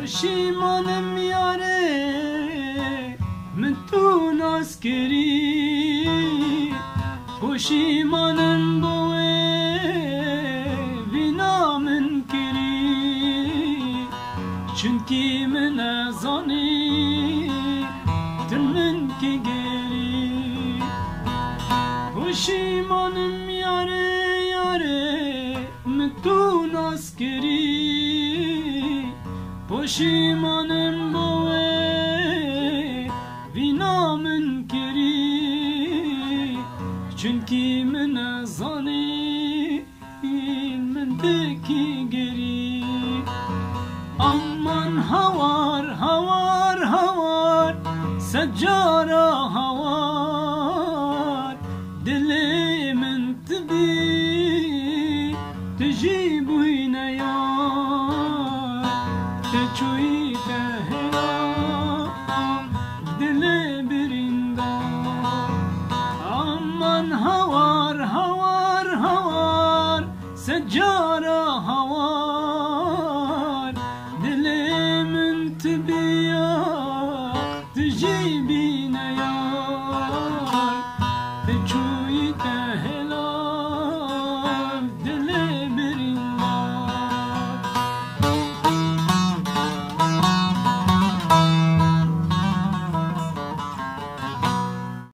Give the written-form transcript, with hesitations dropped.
پشیمانم یاره من تو ناز کری پشیمانم بوه وینا من کری چونکی من ازانی تن من که گری پشیمانم یاره من تو ناز کری پشیمانم بوه وینا من کری چونکی من ازانی من دکی گری امان هوار هوار هوار سجارا هوار دلی من تبی تجیبوی نیار تچوی تهرا دلی برندار امان هوار هوار هوار سجارا هوار دلی من تبی تجیبی